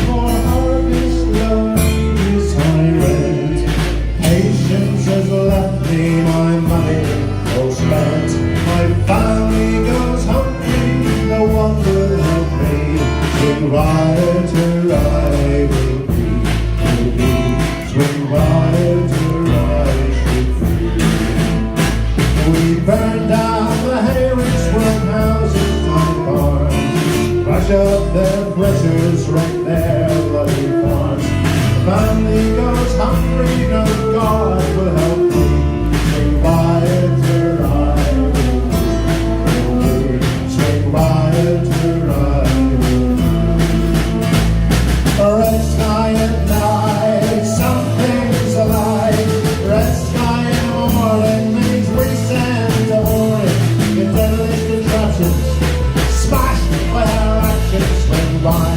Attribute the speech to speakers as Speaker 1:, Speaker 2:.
Speaker 1: for harvest loves I rent. Patience has left me, my money all spent. My family goes hungry, no one will help me. Swing rioter I will be. Swing rioter I should free. We burn down the hay-ricks, workhouses, and barns, crash up their pressures, wreck their bloody farms. Family goes hungry, no God will help me. Swing rioter I will be. Swing rioter I will be. Red sky at night, something's alive. Red sky in the morning makes wasteland a whoring. Your deadly contraptions smashed by our actions. Swing rioter